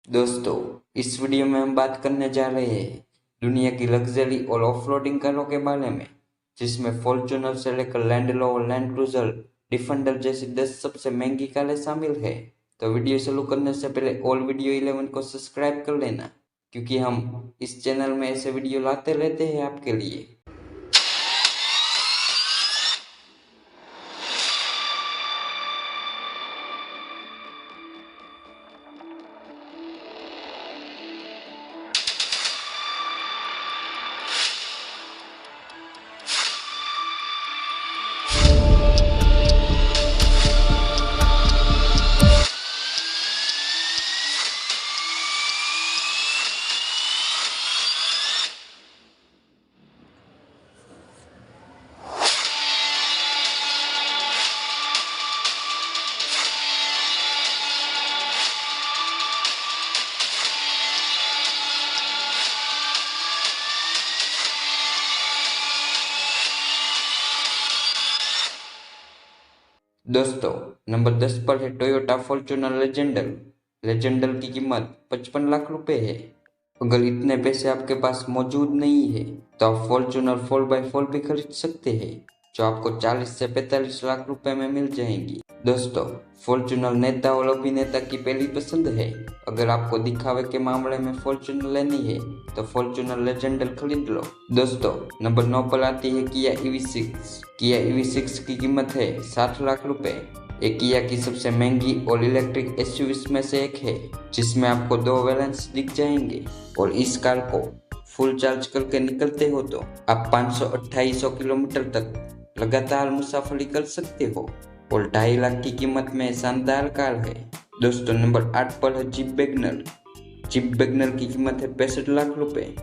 दोस्तों, इस वीडियो में हम बात करने जा रहे हैं दुनिया की लग्जरी और ऑफ-रोडिंग कारों के बारे में, जिसमें फॉर्च्यूनर से लेकर land rover, land cruiser, defender जैसी 10 सबसे महंगी कारें शामिल है। तो वीडियो शुरू करने से पहले ऑल वीडियो 11 को सब्सक्राइब कर लेना, क्योंकि हम इस चैनल में ऐसे वीडियो लाते रहते हैं आपके लिए। दोस्तों, नंबर 10 पर है टोयोटा फॉर्च्यूनर लेजेंडर। लेजेंडर की कीमत 55 लाख रुपए है। अगर इतने पैसे आपके पास मौजूद नहीं है तो आप फॉर्च्यूनर 4x4 भी खरीद सकते हैं, जो आपको 40 से 45 लाख रुपए में मिल जाएंगी। दोस्तों, फॉर्च्यूनर नेता और अभिनेता की पहली पसंद है। अगर आपको दिखावे के मामले में फॉर्च्यूनर लेनी है तो फॉर्च्यूनर लेजेंडर खरीद लो। दोस्तों, नंबर 9 पर आती है किया EV6। किया EV6 की कीमत है 60 लाख रुपए। ये किया की सबसे महंगी और इलेक्ट्रिक एसयूवीज में से एक है, जिसमें आपको 2 वेरिएंट्स दिख जाएंगे। और इस कार को फुल चार्ज करके निकलते हो तो आप 500-2800 किलोमीटर तक लगातार मुसाफरी कर सकते हो और 2.5 लाख की कीमत में शानदार कार है। दोस्तों, नंबर 8 पर है जीप वैगनर। जीप वैगनर की कीमत है 65 लाख रुपए।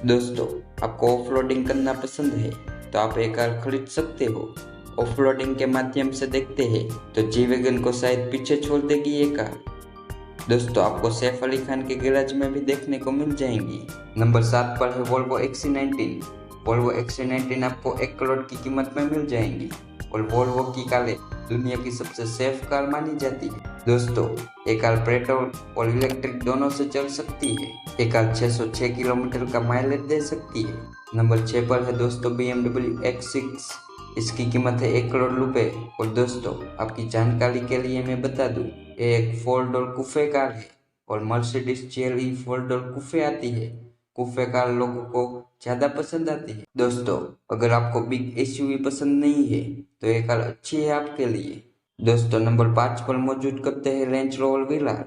दोस्तों, आपको ऑफ रोडिंग करना पसंद है तो आप एक कार खरीद सकते हो। ऑफ रोडिंग के माध्यम से देखते हैं तो जी वैगन को शायद पीछे छोड़ देगी ये कार। दोस्तों, आपको सैफ अली खान के गैराज में भी देखने को मिल जाएंगी। नंबर 7 पर है वोल्वो XC90। वोल्वो XC90 आपको 1 करोड़ की कीमत में मिल जाएंगी और वोल्वो की कारें दुनिया की सबसे सेफ कार मानी जाती है। दोस्तों, ये कार पेट्रोल और इलेक्ट्रिक दोनों से चल सकती है। ये कार 606 किलोमीटर का माइलेज दे सकती है। नंबर 6 पर है दोस्तों BMW X6। इसकी कीमत है 1 करोड़ रुपए। और दोस्तों, आपकी जानकारी के लिए मैं बता दूं, ये एक 4 डोर कूफे कार है और मर्सिडीज GLE 4 डोर कूफे आती है। कूफे कार लोगों को ज्यादा पसंद आती है। दोस्तों, अगर आपको बिग एसयूवी पसंद नहीं है तो ये कार अच्छी है आपके लिए। दोस्तों, नंबर 5 पर मौजूद करते हैं रेंज रोवर विलार।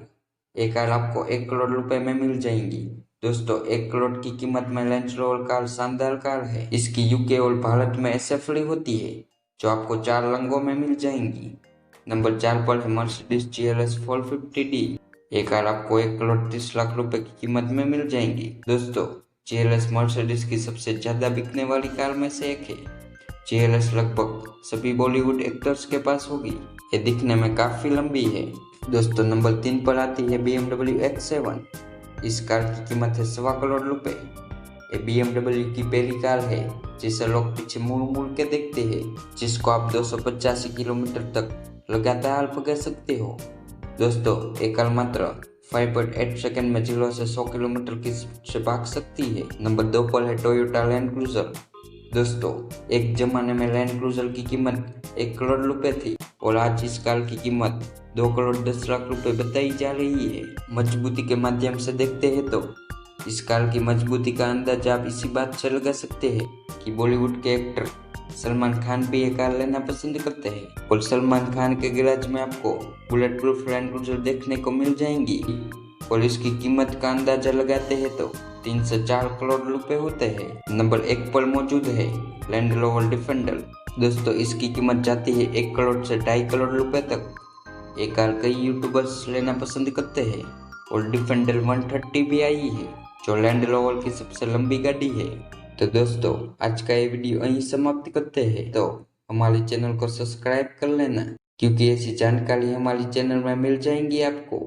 ये कार आपको 1 करोड़ रुपए में मिल जाएंगी। दोस्तों, 1 करोड़ की कीमत में रेंज रोवर कार शानदार कार है। इसकी यूके और भारत में असेंबली होती है, जो आपको 4 रंगों में मिल जाएंगी। नंबर 4 पर है मर्सिडीज GLS 450D। ये कार आपको 1 करोड़ 30 लाख रुपए की कीमत में मिल जाएंगी। दोस्तों, GLS मर्सिडीज की सबसे ज्यादा बिकने वाली कार में से एक है। GLS लगभग सभी बॉलीवुड एक्टर्स के पास होगी। ये दिखने में काफी लंबी है। दोस्तों, नंबर 3 पर आती है BMW X7। इस कार की कीमत है 1.25 करोड़ रुपए। ये BMW की पहली कार है जिसे लोग पीछे मुड़ मुड़ के देखते हैं, जिसको आप 285 किलोमीटर तक लगातार भगा सकते हो। दोस्तों, ये कार मात्र 5.8 सेकंड में 0 से 100 किलोमीटर की स्पीड से भाग सकती है। नंबर 2 पर है टोयोटा लैंड क्रूजर। दोस्तों, एक जमाने में लैंड क्रूजर की कीमत 1 करोड़ रुपए थी और आज इस कार की कीमत 2 करोड़ 10 लाख रुपए बताई जा रही है। मजबूती के माध्यम से देखते हैं तो इस कार की मजबूती का अंदाजा आप इसी बात से लगा सकते हैं कि बॉलीवुड के एक्टर सलमान खान भी ये कार लेना पसंद करते हैं और सलमान खान के गैराज में आपको बुलेट प्रूफ लैंड क्रूजर देखने को मिल जाएंगी और इसकी कीमत का अंदाजा लगाते हैं तो 3 से 4 करोड़ रुपए होते हैं। नंबर 1 पर मौजूद है लैंड रोवर डिफेंडर। दोस्तों, इसकी कीमत जाती है 1 करोड़ से 2.5 करोड़ रुपए तक। ये कार कई यूट्यूबर्स लेना पसंद करते हैं और डिफेंडर 130 भी आई है, जो लैंड रोवर की सबसे लंबी गाड़ी है। तो दोस्तों, आज का ये वीडियो यहीं समाप्त करते हैं। तो हमारे चैनल को सब्सक्राइब कर लेना, क्योंकि ऐसी जानकारी हमारे चैनल में मिल जाएंगी आपको।